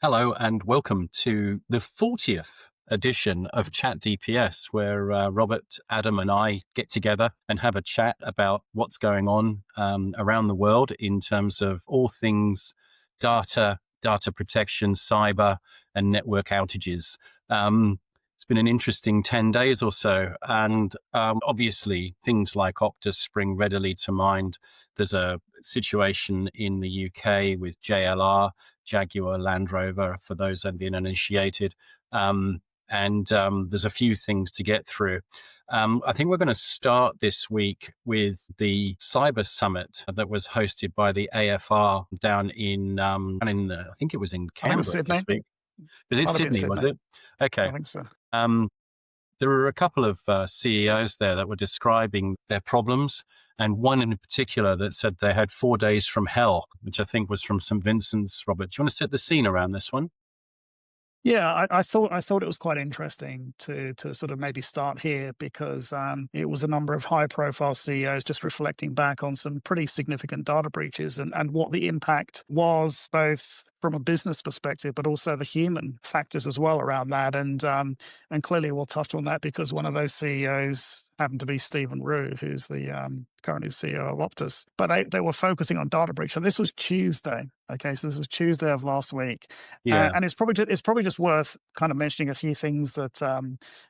Hello and welcome to the 40th edition of ChatDPS, where Robert, Adam, and I get together and have a chat about what's going on around the world in terms of all things data protection, cyber, and network outages. It's been an interesting 10 days or so, and obviously things like Optus spring readily to mind. There's a situation in the UK with JLR, Jaguar Land Rover, for those that have been uninitiated. And there's a few things to get through. I think we're going to start this week with the Cyber Summit that was hosted by the AFR down in I think it was in I think it was Canberra this Sydney. week. Was it Might have been Sydney, was Sydney. it? Okay. I think so. Um, there were a couple of CEOs there that were describing their problems, and one in particular that said they had 4 days from hell, which I think was from St. Vincent's. Robert, do you want to set the scene around this one? Yeah, I thought it was quite interesting to sort of maybe start here because it was a number of high profile CEOs just reflecting back on some pretty significant data breaches and what the impact was both from a business perspective, but also the human factors as well around that. And clearly we'll touch on that because one of those CEOs happened to be Stephen Rue, who's the currently CEO of Optus. But they were focusing on data breach. So this was Tuesday. Okay, so this was Tuesday of last week. Yeah. And it's probably just worth kind of mentioning a few things that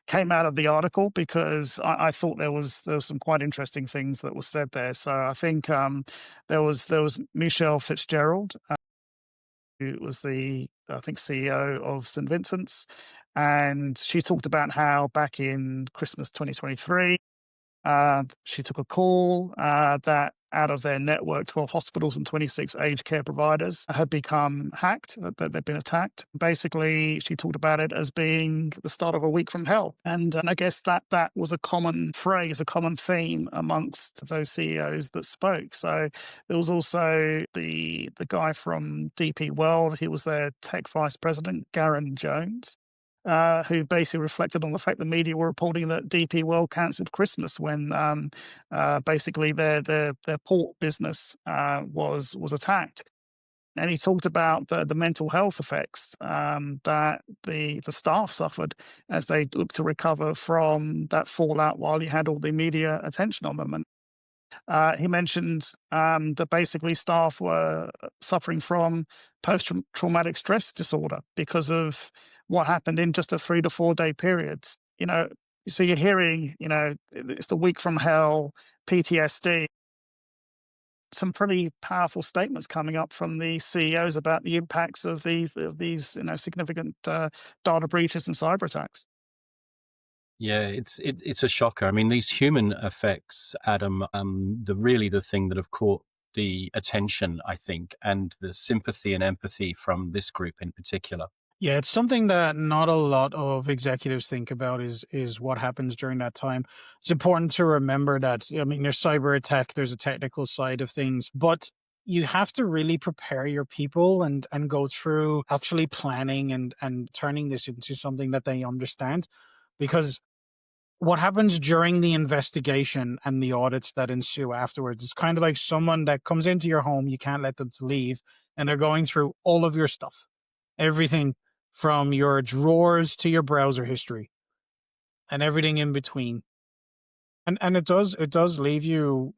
came out of the article because I thought there was some quite interesting things that were said there. So I think there was Michelle Fitzgerald, who was the I think CEO of St Vincent's, and she talked about how back in Christmas 2023 she took a call that out of their network, 12 hospitals and 26 aged care providers had become hacked, that they'd been attacked. Basically, she talked about it as being the start of a week from hell. And I guess that was a common phrase, a common theme amongst those CEOs that spoke. So there was also the guy from DP World, he was their tech vice president, Garen Jones, who basically reflected on the fact the media were reporting that DP World cancelled Christmas when basically their port business was attacked. And he talked about the mental health effects that the staff suffered as they looked to recover from that fallout while you had all the media attention on them. And he mentioned that basically staff were suffering from post-traumatic stress disorder because of what happened in just a 3 to 4 day periods. So you're hearing, it's the week from hell, PTSD, some pretty powerful statements coming up from the CEOs about the impacts of these significant data breaches and cyber attacks. Yeah, it's a shocker. I mean, these human effects, Adam, the thing that have caught the attention, I think, and the sympathy and empathy from this group in particular. Yeah, it's something that not a lot of executives think about is what happens during that time. It's important to remember that, I mean, there's cyber attack, there's a technical side of things, but you have to really prepare your people and go through actually planning and turning this into something that they understand. Because what happens during the investigation and the audits that ensue afterwards, it's kind of like someone that comes into your home, you can't let them to leave, and they're going through all of your stuff, everything from your drawers to your browser history and everything in between. And it does leave you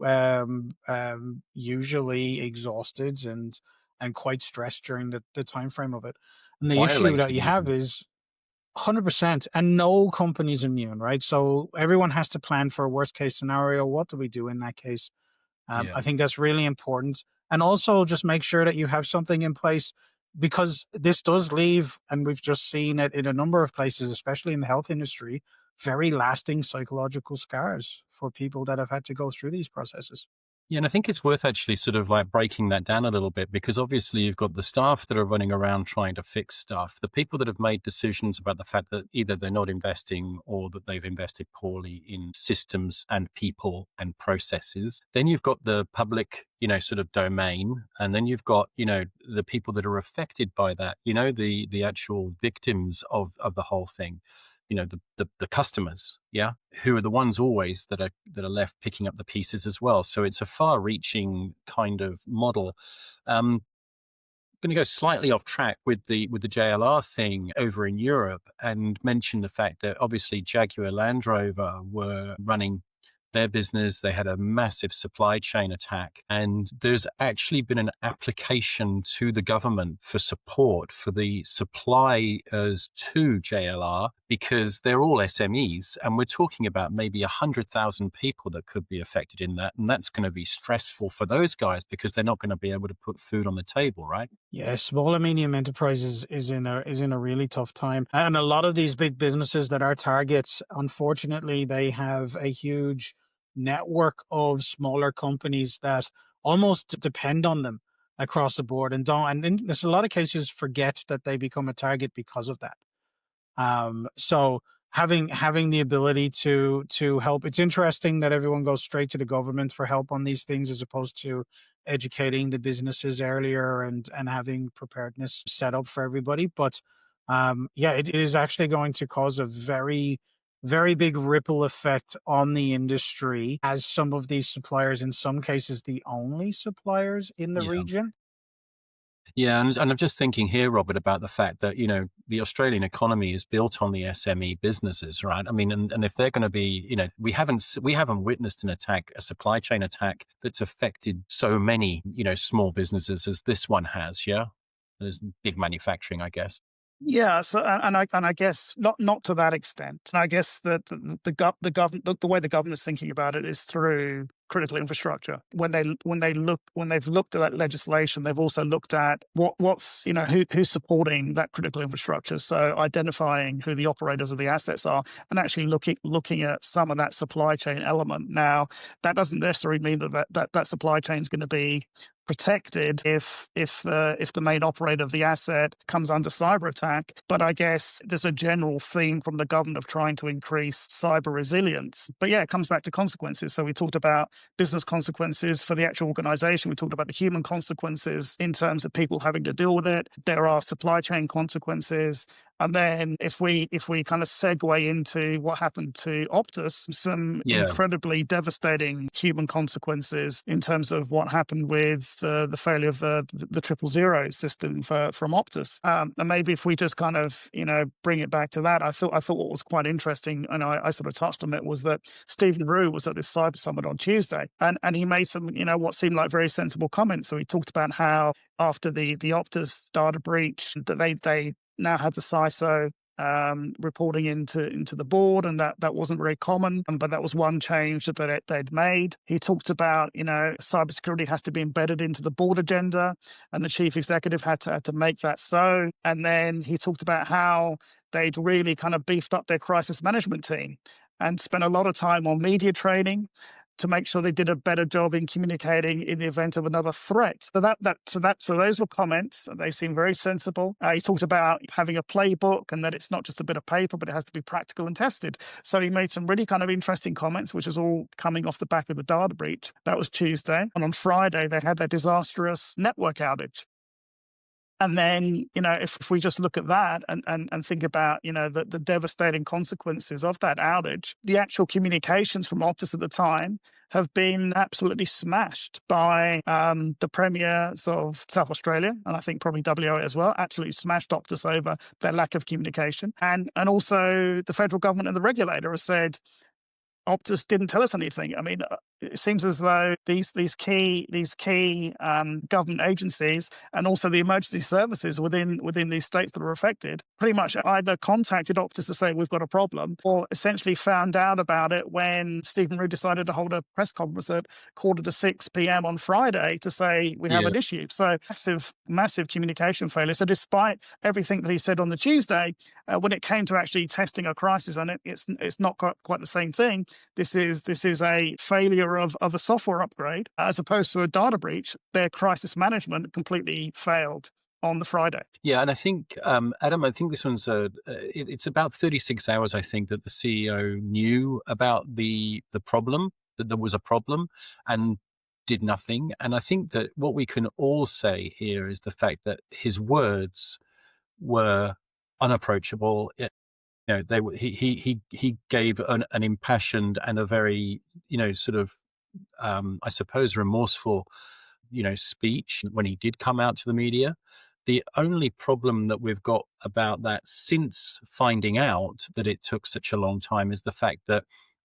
usually exhausted and quite stressed during the time frame of it. And the issue that Violated you have even. is 100%, and no company's immune, right? So everyone has to plan for a worst case scenario. What do we do in that case? Yeah. I think that's really important. And also just make sure that you have something in place because this does leave, and we've just seen it in a number of places, especially in the health industry, very lasting psychological scars for people that have had to go through these processes. Yeah, and I think it's worth actually sort of like breaking that down a little bit because obviously you've got the staff that are running around trying to fix stuff, the people that have made decisions about the fact that either they're not investing or that they've invested poorly in systems and people and processes. Then you've got the public, sort of domain, and then you've got, the people that are affected by that, the actual victims of the whole thing. The customers, yeah, who are the ones always that are left picking up the pieces as well. So it's a far-reaching kind of model. Um, going to go slightly off track with the JLR thing over in Europe and mention the fact that obviously Jaguar Land Rover were running their business. They had a massive supply chain attack, and there's actually been an application to the government for support for the suppliers to JLR, because they're all SMEs, and we're talking about maybe 100,000 people that could be affected in that, and that's going to be stressful for those guys because they're not going to be able to put food on the table, right? Yeah, small and medium enterprises is in a really tough time, and a lot of these big businesses that are targets, unfortunately, they have a huge network of smaller companies that almost depend on them across the board, and don't, and in there's a lot of cases forget that they become a target because of that. So having the ability to help, it's interesting that everyone goes straight to the government for help on these things as opposed to educating the businesses earlier and having preparedness set up for everybody. But yeah, it is actually going to cause a very, very big ripple effect on the industry, as some of these suppliers, in some cases, the only suppliers in the Yeah. region. Yeah, and I'm just thinking here, Robert, about the fact that, the Australian economy is built on the SME businesses, right? I mean, and if they're going to be, we haven't witnessed a supply chain attack that's affected so many, small businesses as this one has. Yeah, there's big manufacturing, I guess. Yeah, so and I guess not to that extent. And I guess that the government, the way the government is thinking about it is through critical infrastructure. When they've looked at that legislation, they've also looked at what's who's supporting that critical infrastructure. So identifying who the operators of the assets are, and actually looking at some of that supply chain element. Now, that doesn't necessarily mean that supply chain is going to be protected if the main operator of the asset comes under cyber attack. But I guess there's a general theme from the government of trying to increase cyber resilience. But yeah, it comes back to consequences. So we talked about business consequences for the actual organization. We talked about the human consequences in terms of people having to deal with it. There are supply chain consequences. And then if we kind of segue into what happened to Optus, some Yeah, incredibly devastating human consequences in terms of what happened with the failure of the 000 system from Optus. And maybe if we just kind of bring it back to that, I thought what was quite interesting, and I sort of touched on it, was that Stephen Rue was at this cyber summit on Tuesday, and he made some what seemed like very sensible comments. So he talked about how after the Optus data breach that they now have the CISO reporting into the board, and that wasn't very common, but that was one change that they'd made. He talked about cybersecurity has to be embedded into the board agenda, and the chief executive had to make that so. And then he talked about how they'd really kind of beefed up their crisis management team and spent a lot of time on media training to make sure they did a better job in communicating in the event of another threat. So those were comments. They seem very sensible. He talked about having a playbook and that it's not just a bit of paper, but it has to be practical and tested. So he made some really kind of interesting comments, which is all coming off the back of the data breach. That was Tuesday. And on Friday, they had their disastrous network outage. And then, if we just look at that and think about, the devastating consequences of that outage, the actual communications from Optus at the time have been absolutely smashed by the premiers of South Australia, and I think probably WA as well, absolutely smashed Optus over their lack of communication. And also the federal government and the regulator have said, Optus didn't tell us anything. I mean, it seems as though these key government agencies and also the emergency services within these states that are affected pretty much either contacted Optus to say we've got a problem, or essentially found out about it when Stephen Root decided to hold a press conference at 5:45 p.m. on Friday to say we have yeah. an issue. So massive communication failure. So despite everything that he said on the Tuesday, when it came to actually testing a crisis, and it's not quite the same thing. This is a failure of a software upgrade as opposed to a data breach. Their crisis management completely failed on the Friday. Yeah, and I think, Adam, I think this one's it's about 36 hours, I think, that the CEO knew about the problem, that there was a problem, and did nothing. And I think that what we can all say here is the fact that his words were unapproachable. He gave an impassioned and a very, sort of, I suppose, remorseful, speech when he did come out to the media. The only problem that we've got about that since finding out that it took such a long time is the fact that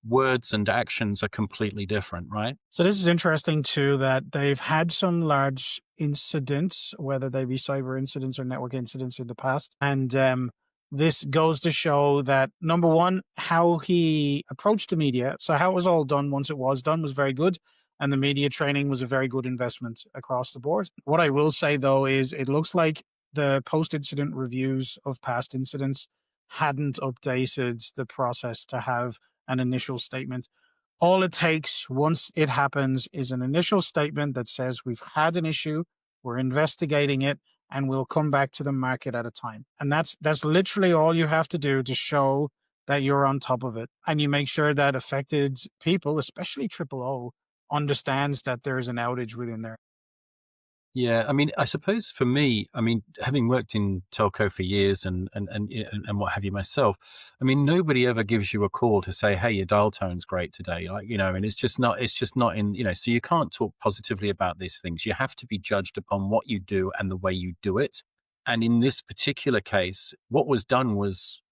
words and actions are completely different, right? So this is interesting too, that they've had some large incidents, whether they be cyber incidents or network incidents in the past. And this goes to show that, number one, how he approached the media. So how it was all done once it was done was very good. And the media training was a very good investment across the board. What I will say though is it looks like the post-incident reviews of past incidents hadn't updated the process to have an initial statement. All it takes once it happens is an initial statement that says we've had an issue, we're investigating it, and we'll come back to the market at a time. And that's literally all you have to do to show that you're on top of it. And you make sure that affected people, especially triple O, understands that there's an outage within there. Yeah, I mean, I suppose for me, I mean, having worked in telco for years and what have you myself, I mean, nobody ever gives you a call to say, "Hey, your dial tone's great today," like, and it's just not in, so you can't talk positively about these things. You have to be judged upon what you do and the way you do it. And in this particular case, what was done was,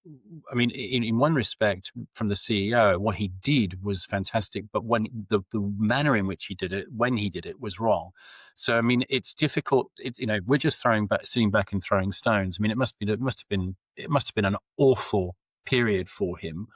I mean, in one respect, from the CEO, what he did was fantastic, but when the manner in which he did it, when he did it, was wrong. So, I mean, it's difficult. We're just sitting back and throwing stones. I mean, it must have been an awful period for him.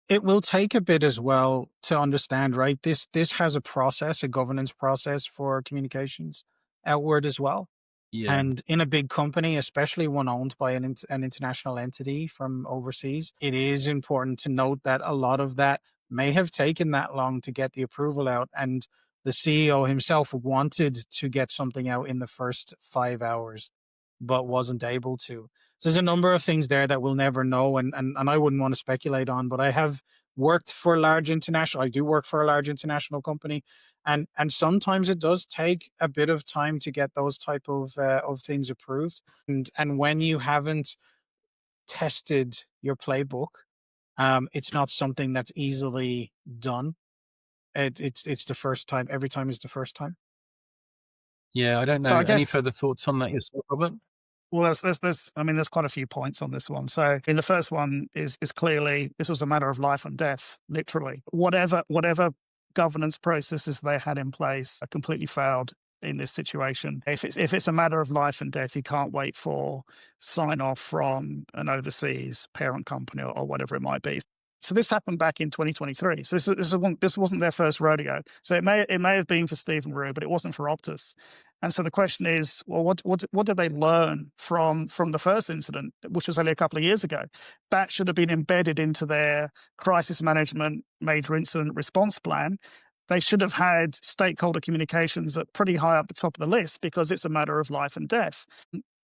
It will take a bit as well to understand, right? This has a process, a governance process for communications outward as well. Yeah. And in a big company, especially one owned by an international entity from overseas, it is important to note that a lot of that may have taken that long to get the approval out. And the CEO himself wanted to get something out in the first 5 hours, but wasn't able to. So there's a number of things there that we'll never know. And I wouldn't want to speculate on, but I have worked for I do work for a large international company. And sometimes it does take a bit of time to get those type of things approved. And when you haven't tested your playbook, it's not something that's easily done. It's the first time. Every time is the first time. Yeah, I don't So know. I Any guess, further thoughts on that yourself, Robert? well, I mean, there's quite a few points on this one. So, in the first one is clearly this was a matter of life and death, literally. Whatever governance processes they had in place are completely failed in this situation. If it's a matter of life and death, you can't wait for sign off from an overseas parent company or whatever it might be. So this happened back in 2023. So this wasn't their first rodeo. So it may have been for Stephen Rue, but it wasn't for Optus. And so the question is, well, what did they learn from the first incident, which was only a couple of years ago? That should have been embedded into their crisis management major incident response plan. They should have had stakeholder communications at pretty high up the top of the list because it's a matter of life and death.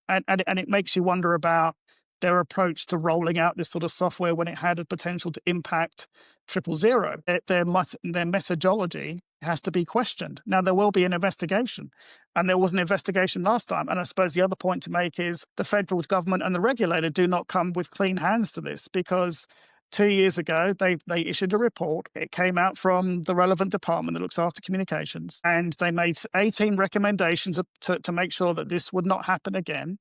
And it makes you wonder about their approach to rolling out this sort of software when it had a potential to impact 000. Their methodology has to be questioned. Now, there will be an investigation, and there was an investigation last time. And I suppose the other point to make is the federal government and the regulator do not come with clean hands to this, because 2 years ago, they issued a report. It came out from the relevant department that looks after communications, and they made 18 recommendations to make sure that this would not happen again.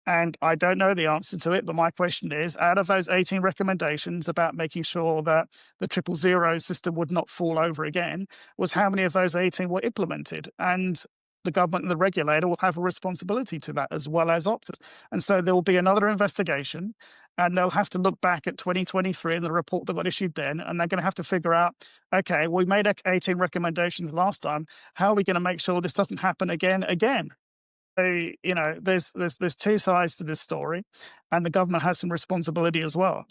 And I don't know the answer to it, but my question is, out of those 18 recommendations about making sure that the 000 system would not fall over again, was how many of those 18 were implemented? And the government and the regulator will have a responsibility to that, as well as Optus. And so there will be another investigation, and they'll have to look back at 2023 and the report that got issued then, and they're going to have to figure out, okay, we made 18 recommendations last time. How are we going to make sure this doesn't happen again? So, there's two sides to this story, and the government has some responsibility as well.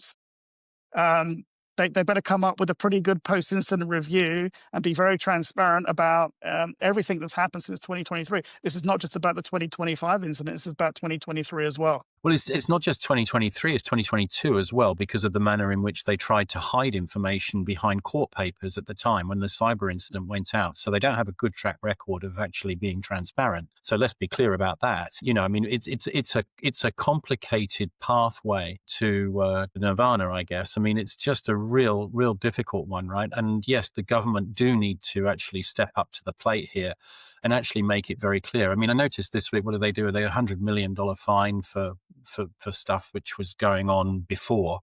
They better come up with a pretty good post-incident review and be very transparent about everything that's happened since 2023. This is not just about the 2025 incident, this is about 2023 as well. Well, it's not just 2023, it's 2022 as well, because of the manner in which they tried to hide information behind court papers at the time when the cyber incident went out. So they don't have a good track record of actually being transparent. So let's be clear about that. I mean, it's a complicated pathway to nirvana, I guess. I mean, it's just a real difficult one, right? And yes, the government do need to actually step up to the plate here and actually make it very clear. I mean, I noticed this week, what do? Are they $100 million fine for stuff which was going on before?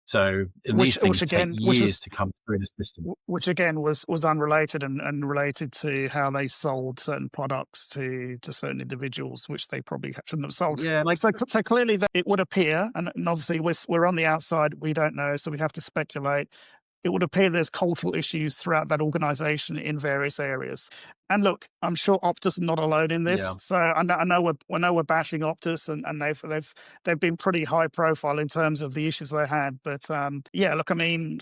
So, and these things take years to come through the system. Which again was unrelated and related to how they sold certain products to certain individuals, which they probably shouldn't have sold. Yeah, So clearly that it would appear, and obviously we're on the outside, we don't know, so we have to speculate. It would appear there's cultural issues throughout that organization in various areas. And look, I'm sure Optus are not alone in this. Yeah. So I know we're bashing Optus, and they've been pretty high profile in terms of the issues they had. But yeah, look, I mean,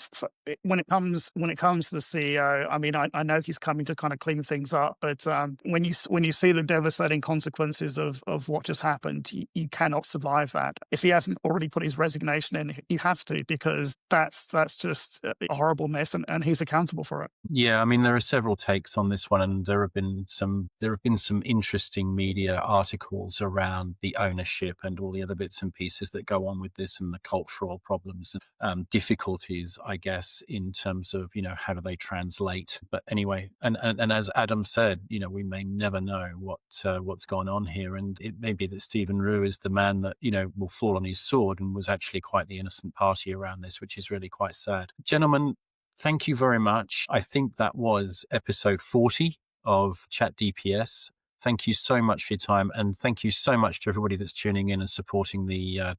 when it comes to the CEO, I mean, I know he's coming to kind of clean things up. But when you see the devastating consequences of what just happened, you cannot survive that. If he hasn't already put his resignation in, you have to, because that's just a horrible mess, and he's accountable for it. Yeah, I mean, there are several takes on this one, and there have been some interesting media articles around the ownership and all the other bits and pieces that go on with this, and the cultural problems and difficulties, I guess, in terms of how do they translate. But anyway, and as Adam said, we may never know what's gone on here, and it may be that Stephen Rue is the man that will fall on his sword and was actually quite the innocent party around this, which is really quite sad. Gentlemen, thank you very much. I think that was episode 40 of ChatDPS. Thank you so much for your time, and thank you so much to everybody that's tuning in and supporting the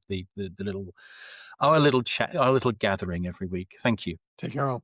little chat, our little gathering every week. Thank you. Take care all.